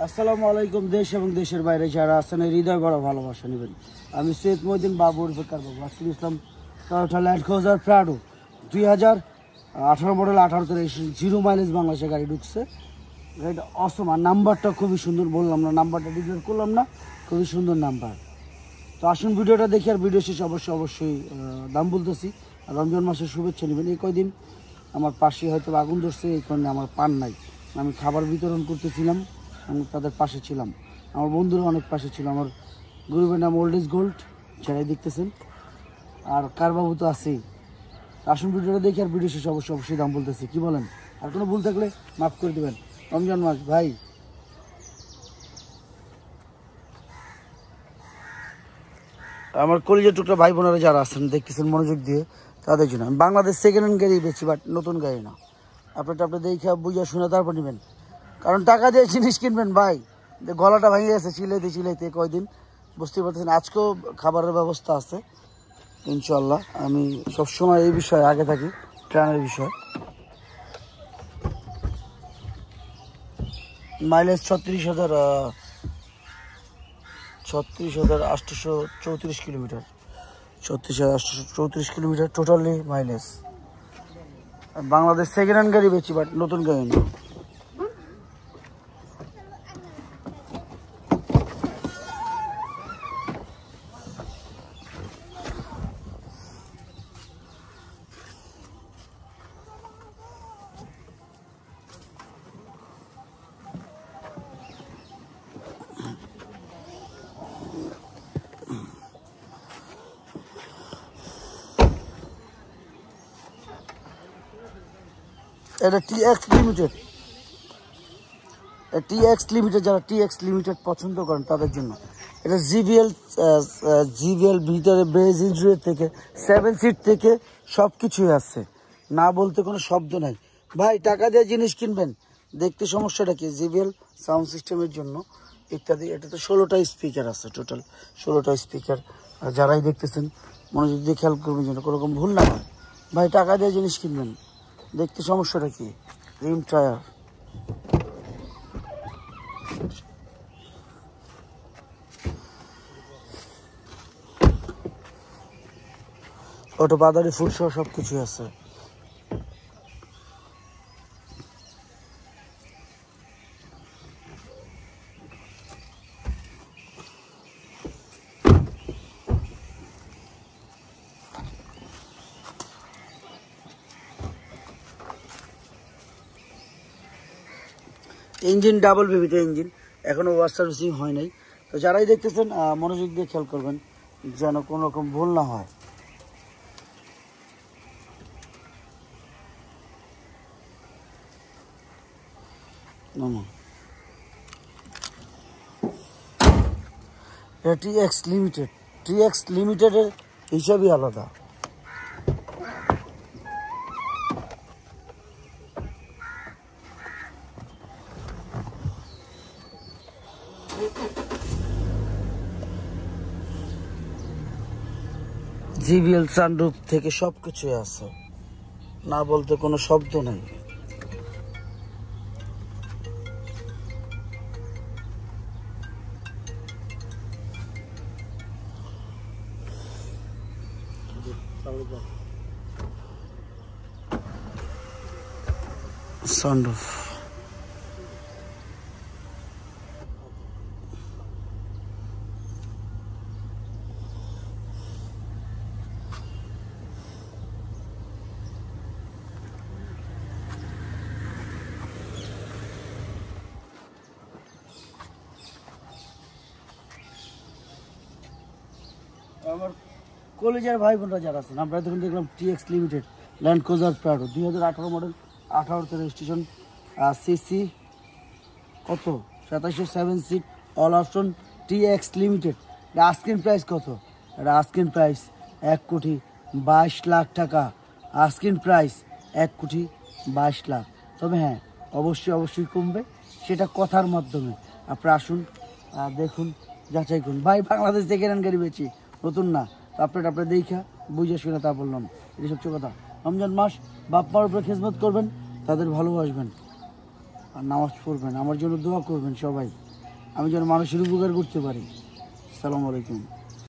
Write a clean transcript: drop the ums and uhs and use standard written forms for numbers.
আসসালামু আলাইকুম। দেশ এবং দেশের বাইরে যারা আছেন হৃদয় বড় ভালোবাসা নেবেন। আমি সৈয়দ মহিউদ্দিন বাবুর বেকার বাবু আজকে ইসলাম Toyota Land Cruiser Prado 2018 model 18 0 mileage বাংলাদেশে গাড়ি ঢুকছে। গাড়িটা অসম, আর নাম্বারটা খুবই সুন্দর, বললাম না নাম্বারটা ডিক্লেয়ার করলাম না, খুবই সুন্দর নাম্বার। তো আসুন ভিডিওটা দেখি, আর ভিডিও শেষে অবশ্যই দাম বলতেছি। আর রমজান মাসের শুভেচ্ছা নেবেন। এই কয়দিন আমার পাশে হয়তো আগুন ধরছে, এই কারণে আমার পান নাই। আমি খাবার বিতরণ করতেছিলাম, আমি তাদের পাশে ছিলাম, আমার বন্ধুরা অনেক পাশে ছিল। আমার গ্রুপের নাম ওল্ড ইজ গোল্ড, যারাই দেখতেছেন, আর কার বাবু তো আছেই। আসুন ভিডিওটা দেখি, আর ভিডিও শেষে অবশ্যই দাম বলতেছি। কি বলেন? আর কোনো ভুল থাকলে মাফ করে দেবেন। রমজান মাস ভাই, আমার কলিজার টুকরা ভাই বোনেরা যারা আছেন দেখতেছেন মনোযোগ দিয়ে, তাদের জন্য আমি বাংলাদেশ সেকেন্ড হ্যান্ড গাড়ি বেচি, বাট নতুন গাড়ি না। আপনারটা আপনি দেখে বুঝে শুনে তারপর নেবেন, কারণ টাকা দিয়ে জিনিস কিনবেন ভাই। গলাটা ভেঙে গেছে চিলাইতে কয়দিন, বুঝতে পারতেছেন। আজকেও খাবারের ব্যবস্থা আছে ইনশাল্লাহ। আমি সবসময় এই বিষয়ে আগে থাকি, ট্রেনের বিষয়। Mileage 36,834 kilometre, 36,834 kilometre totally mileage. Bangladesh second hand গাড়ি বেচি, বাট নতুন গাড়ি না। এটা টিএক্স লিমিটেড, যারা টিএক্স লিমিটেড পছন্দ করেন তাদের জন্য। এটা জিভিএল ভিতরে বেজ ইঞ্জিনিয়ার থেকে 7 সিট থেকে সব কিছুই আছে, না বলতে কোনো শব্দ নাই। ভাই টাকা দিয়ে জিনিস কিনবেন, দেখতে সমস্যাটা কি? জিভিএল সাউন্ড সিস্টেমের জন্য ইত্যাদি। এটাতে 16টা স্পিকার আছে, টোটাল 16টা স্পিকার। আর যারাই দেখতেছেন মনোযোগ দিয়ে খেয়াল করবেন যেন কোনো রকম ভুল না হয়। ভাই টাকা দিয়ে জিনিস কিনবেন, দেখতে সমস্যাটা কি? রিম টায়ার, অটো বাদারি ফুল সহ সব কিছুই আছে। ইঞ্জিন ডাবল বেবিতে ইঞ্জিন, এখনও ওয়াশ সার্ভিসিং হয় নাই। তো যারাই দেখতেছেন মনোযোগ দিয়ে খেয়াল করবেন যেন কোনো রকম ভুল না হয়। টিএক্স লিমিটেডের হিসাবই আলাদা। জিভিএল সানরুফ থেকে সব কিছুই আছে, না বলতে কোনো শব্দ নাই। সানরুফ আমার কলেজের ভাই বোনরা যারা আছেন, আমরা তখন দেখলাম TX limited Land Cruiser Prado 2018 model 18 registration, CC কত 2707 seat, all option TX limited. Asking price কত? এটা আস্কিং প্রাইস 1,22,00,000 টাকা। Asking price 1,22,00,000। তবে হ্যাঁ, অবশ্যই কমবে, সেটা কথার মাধ্যমে। আপনারা আসুন, দেখুন, যাচাই করুন। ভাই বাংলাদেশ থেকে গাড়ি বেচি, নতুন না। তো আপনারা দেখা বুঝে শুনে তা বললাম, এটা সবচেয়ে কথা। রমজান মাস বাপ মার উপরে খেদমত করবেন, তাদের ভালোবাসবেন, আর নামাজ পড়বেন, আমার জন্য দোয়া করবেন সবাই। আমি যেন মানুষের উপকার করতে পারি। আসসালামু আলাইকুম।